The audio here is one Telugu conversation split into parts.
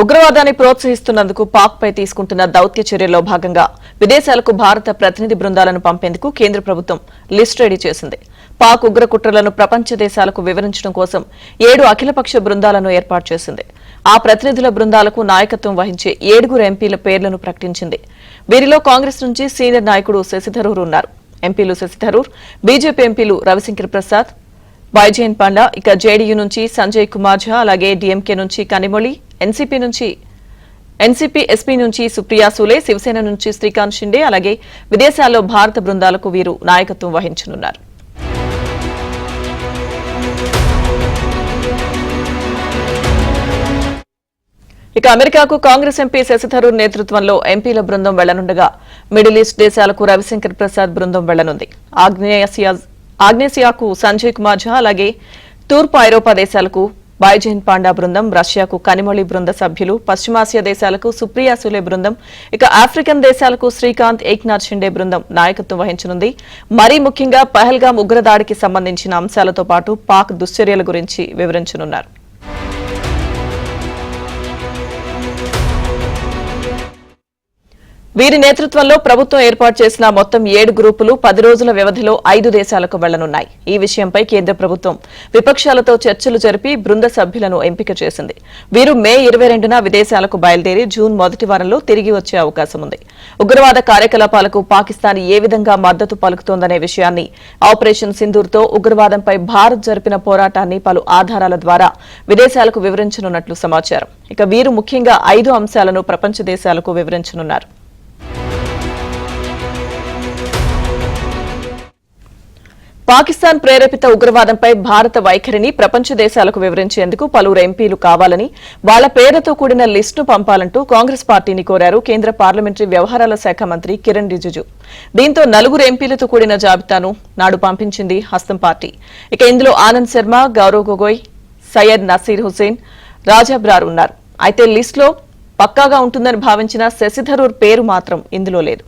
ఉగ్రవాదాన్ని ప్రోత్సహిస్తున్నందుకు పాక్ పై తీసుకుంటున్న దౌత్య చర్యల్లో భాగంగా విదేశాలకు భారత ప్రతినిధి బృందాలను పంపేందుకు కేంద్ర ప్రభుత్వం లిస్ట్ రెడీ చేసింది. పాక్ ఉగ్ర కుట్రలను ప్రపంచ దేశాలకు వివరించడం కోసం 7 అఖిలపక్ష బృందాలను ఏర్పాటు చేసింది. ఆ ప్రతినిధుల బృందాలకు నాయకత్వం వహించే 7 ఎంపీల పేర్లను ప్రకటించింది. వీరిలో కాంగ్రెస్ నుంచి సీనియర్ నాయకుడు శశి థరూర్ ఉన్నారు. ఎంపీలు శశి థరూర్, బీజేపీ ఎంపీలు రవిశంకర్ ప్రసాద్, బైజయంత్ పాండా, ఇక జేడీయూ నుంచి సంజయ్ కుమార్ ఝా, అలాగే డీఎంకే నుంచి కనిమొళి, ఎన్సీపీ ఎస్పీ నుంచి సుప్రియా సూలే, శివసేన నుంచి శ్రీకాంత్ షిండే, అలాగే విదేశాల్లో భారత బృందాలకు వీరు నాయకత్వం వహించనున్నారు. ఇక అమెరికాకు కాంగ్రెస్ ఎంపీ శశి థరూర్ నేతృత్వంలో ఎంపీల బృందం వెళ్లనుండగా మిడిల్ ఈస్ట్ దేశాలకు రవిశంకర్ ప్రసాద్ బృందం వెళ్లనుంది. ఆగ్నేసియాకు సంజయ్ కుమార్ ఝా, అలాగే తూర్పు ఐరోపా దేశాలకు బైజయంత్ పాండా బృందం, రష్యాకు కనిమొళి బృంద సభ్యులు, పశ్చిమాసియా దేశాలకు సుప్రియా సూలే బృందం, ఇక ఆఫ్రికన్ దేశాలకు శ్రీకాంత్ ఏక్నాథ్ షిండే బృందం నాయకత్వం వహించనుంది. మరీ ముఖ్యంగా పహల్గామ్ ఉగ్రదాడికి సంబంధించిన అంశాలతో పాటు పాక్ దుశ్చర్యల గురించి వివరించనున్నారు. వీరి నేతృత్వంలో ప్రభుత్వం ఏర్పాటు చేసిన మొత్తం 7 గ్రూపులు 10 రోజుల వ్యవధిలో 5 దేశాలకు వెళ్లనున్నాయి. ఈ విషయంపై కేంద్ర ప్రభుత్వం విపక్షాలతో చర్చలు జరిపి బృంద సభ్యులను ఎంపిక చేసింది. వీరు మే 22న విదేశాలకు బయలుదేరి జూన్ మొదటి వారంలో తిరిగి వచ్చే అవకాశం ఉంది. ఉగ్రవాద కార్యకలాపాలకు పాకిస్తాన్ ఏ విధంగా మద్దతు పలుకుతోందనే విషయాన్ని, ఆపరేషన్ సింధూర్తో ఉగ్రవాదంపై భారత్ జరిపిన పోరాటాన్ని పలు ఆధారాల ద్వారా విదేశాలకు వివరించనున్నట్లు సమాచారం. ఇక వీరు ముఖ్యంగా 5 అంశాలను ప్రపంచ దేశాలకు వివరించనున్నారు. పాకిస్తాన్ ప్రేరేపిత ఉగ్రవాదంపై భారత వైఖరిని ప్రపంచ దేశాలకు వివరించేందుకు పలువురు ఎంపీలు కావాలని, వాళ్ల పేరుతో కూడిన లిస్టును పంపాలంటూ కాంగ్రెస్ పార్టీని కోరారు కేంద్ర పార్లమెంటరీ వ్యవహారాల శాఖ మంత్రి కిరణ్ రిజిజు. దీంతో 4 ఎంపీలతో కూడిన జాబితాను నాడు పంపించింది హస్తం పార్టీ. ఇక ఇందులో ఆనంద్ శర్మ, గౌరవ్ గొగోయ్, సయ్యద్ నసీర్ హుసేన్, రాజా బ్రార్ ఉన్నారు. అయితే లిస్టులో పక్కాగా ఉంటుందని భావించిన శశి థరూర్ పేరు మాత్రం ఇందులో లేదు.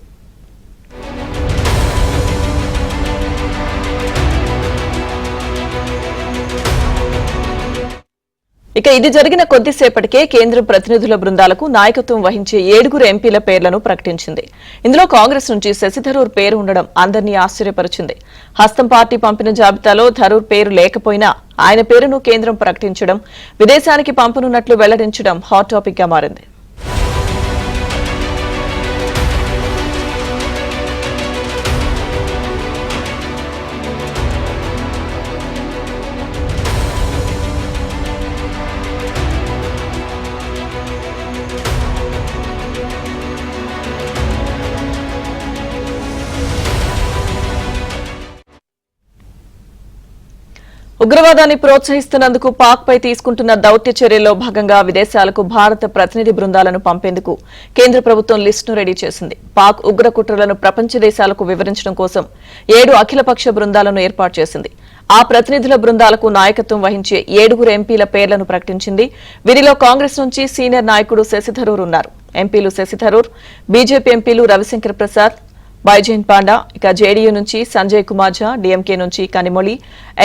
ఇక ఇది జరిగిన కొద్దిసేపటికే కేంద్రం ప్రతినిధుల బృందాలకు నాయకత్వం వహించే 7 ఎంపీల పేర్లను ప్రకటించింది. ఇందులో కాంగ్రెస్ నుంచి శశి థరూర్ పేరు ఉండడం అందరినీ ఆశ్చర్యపరిచింది. హస్తం పార్టీ పంపిన జాబితాలో థరూర్ పేరు లేకపోయినా ఆయన పేరును కేంద్రం ప్రకటించడం, విదేశానికి పంపనున్నట్లు వెల్లడించడం హాట్ టాపిక్ గా మారింది. ఉగ్రవాదాన్ని ప్రోత్సహిస్తున్నందుకు పాక్ పై తీసుకుంటున్న దౌత్య చర్యల్లో భాగంగా విదేశాలకు భారత ప్రతినిధి బృందాలను పంపేందుకు కేంద్ర ప్రభుత్వం లిస్టును రెడీ చేసింది. పాక్ ఉగ్ర కుట్రలను ప్రపంచ దేశాలకు వివరించడం కోసం 7 అఖిలపక్ష బృందాలను ఏర్పాటు చేసింది. ఆ ప్రతినిధుల బృందాలకు నాయకత్వం వహించే 7 ఎంపీల పేర్లను ప్రకటించింది. వీరిలో కాంగ్రెస్ నుంచి సీనియర్ నాయకుడు శశి థరూర్ ఉన్నారు. ఎంపీలు శశి థరూర్, బీజేపీ ఎంపీలు రవిశంకర్ ప్రసాద్, బైజయంత్ పాండా, ఇక జేడీయూ నుంచి సంజయ్ కుమార్ ఝా, డీఎంకే నుంచి కనిమొళి,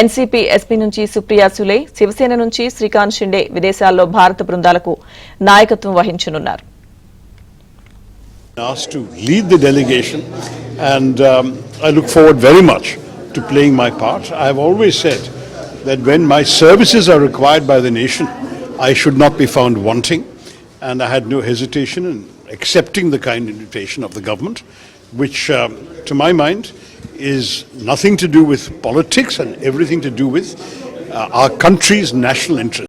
ఎన్సీపీ ఎస్పీ నుంచి సుప్రియా సూలే, శివసేన నుంచి శ్రీకాంత్ షిండే విదేశాల్లో భారత బృందాలకు నాయకత్వం వహించనున్నారు. Asked to lead the delegation and I look forward very much to playing my part. I have always said that when my services are required by the nation, I should not be found wanting, and I had no hesitation in accepting the kind invitation of the government, which to my mind is nothing to do with politics and everything to do with our country's national interest.